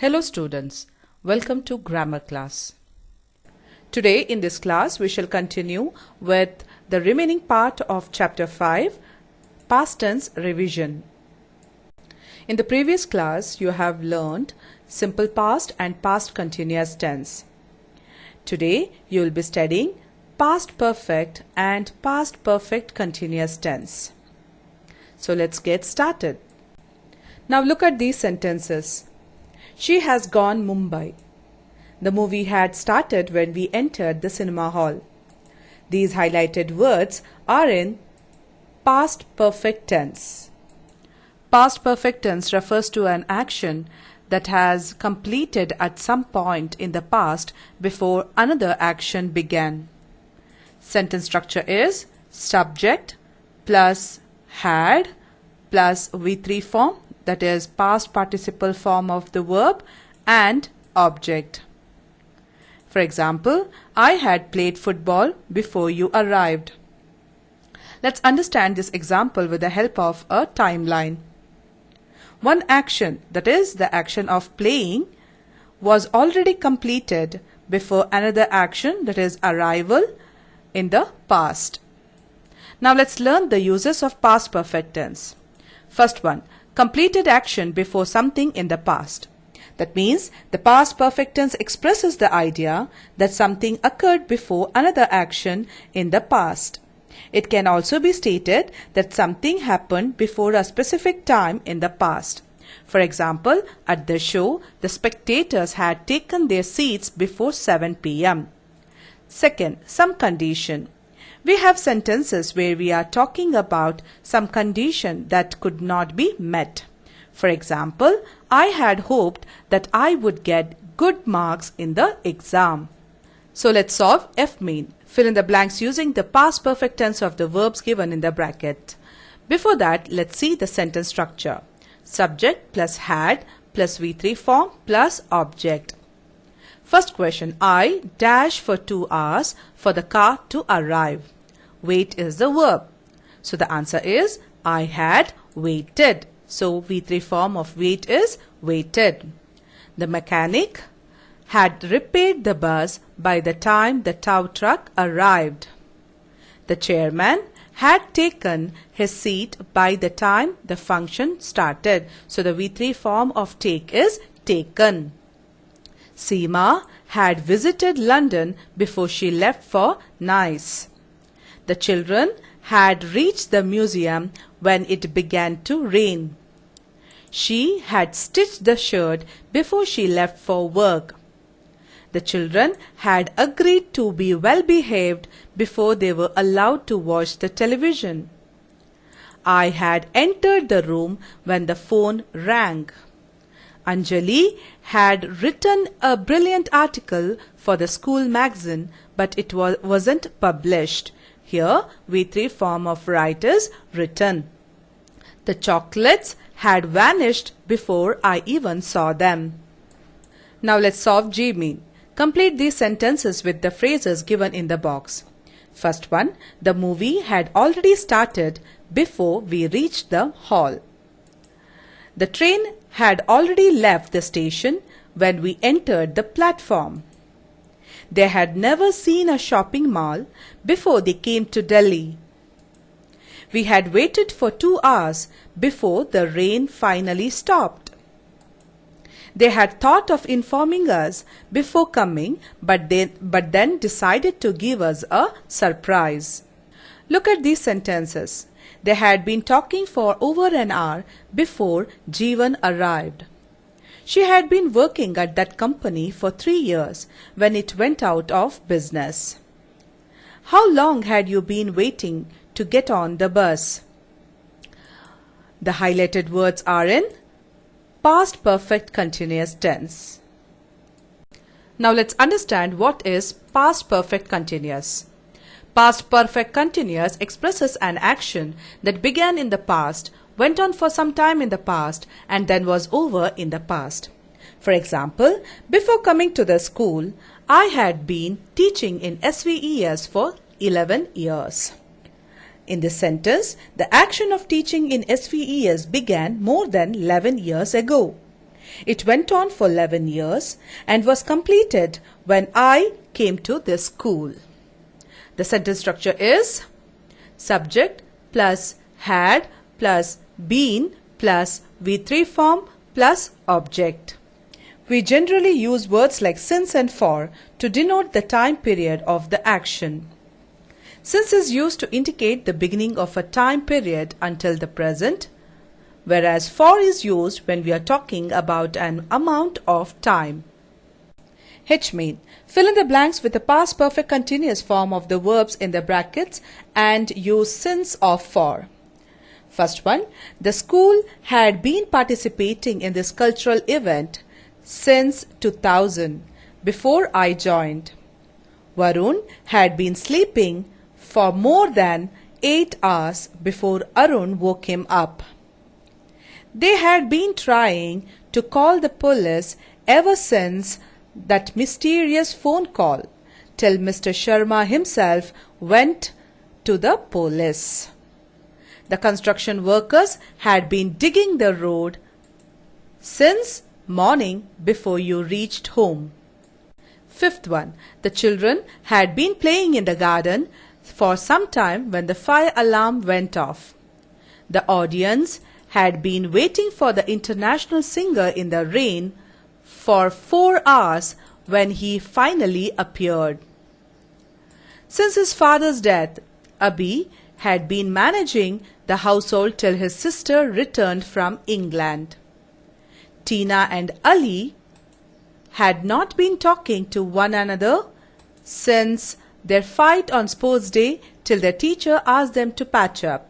Hello students, welcome to grammar class. Today in this class we shall continue with the remaining part of chapter 5, past tense revision. In the previous class you have learned simple past and past continuous tense. Today you will be studying past perfect and past perfect continuous tense. So let's get started. Now look at these sentences. She has gone Mumbai. The movie had started when we entered the cinema hall. These highlighted words are in past perfect tense. Past perfect tense refers to an action that has completed at some point in the past before another action began. Sentence structure is subject plus had plus V3 form, that is past participle form of the verb, and object. For example, I had played football before you arrived. Let's understand this example with the help of a timeline. One action, that is the action of playing, was already completed before another action, that is arrival, in the past. Now let's learn the uses of past perfect tense. First one, completed action before something in the past. That means the past perfect tense expresses the idea that something occurred before another action in the past. It can also be stated that something happened before a specific time in the past. For example, at the show, the spectators had taken their seats before 7 p.m. Second, some condition. We have sentences where we are talking about some condition that could not be met. For example, I had hoped that I would get good marks in the exam. So let's solve F-mean. Fill in the blanks using the past perfect tense of the verbs given in the bracket. Before that, let's see the sentence structure. Subject plus had plus V3 form plus object. First question, I dash for 2 hours for the car to arrive. Wait is the verb. So the answer is I had waited. So V3 form of wait is waited. The mechanic had repaired the bus by the time the tow truck arrived. The chairman had taken his seat by the time the function started. So the V3 form of take is taken. Seema had visited London before she left for Nice. The children had reached the museum when it began to rain. She had stitched the shirt before she left for work. The children had agreed to be well behaved before they were allowed to watch the television. I had entered the room when the phone rang. Anjali had written a brilliant article for the school magazine, but it wasn't published. Here, V3 form of write is written. The chocolates had vanished before I even saw them. Now let's solve G-mean. Complete these sentences with the phrases given in the box. First one, the movie had already started before we reached the hall. The train had already left the station when we entered the platform. They had never seen a shopping mall before they came to Delhi. We had waited for 2 hours before the rain finally stopped. They had thought of informing us before coming, but then decided to give us a surprise. Look at these sentences. They had been talking for over an hour before Jeevan arrived. She had been working at that company for 3 years when it went out of business. How long had you been waiting to get on the bus? The highlighted words are in past perfect continuous tense. Now let's understand what is past perfect continuous. Past perfect continuous expresses an action that began in the past, went on for some time in the past, and then was over in the past. For example, before coming to the school, I had been teaching in SVES for 11 years. In this sentence, the action of teaching in SVES began more than 11 years ago. It went on for 11 years and was completed when I came to this school. The sentence structure is subject plus had plus been plus V3 form plus object. We generally use words like since and for to denote the time period of the action. Since is used to indicate the beginning of a time period until the present, whereas for is used when we are talking about an amount of time. H-main. Fill in the blanks with the past perfect continuous form of the verbs in the brackets and use since or for. First one, the school had been participating in this cultural event since 2000, before I joined. Varun had been sleeping for more than 8 hours before Arun woke him up. They had been trying to call the police ever since that mysterious phone call, till Mr. Sharma himself went to the police. The construction workers had been digging the road since morning before you reached home. Fifth one, the children had been playing in the garden for some time when the fire alarm went off. The audience had been waiting for the international singer in the rain for 4 hours when he finally appeared. Since his father's death, Abhi had been managing the household till his sister returned from England. Tina and Ali had not been talking to one another since their fight on sports day till their teacher asked them to patch up.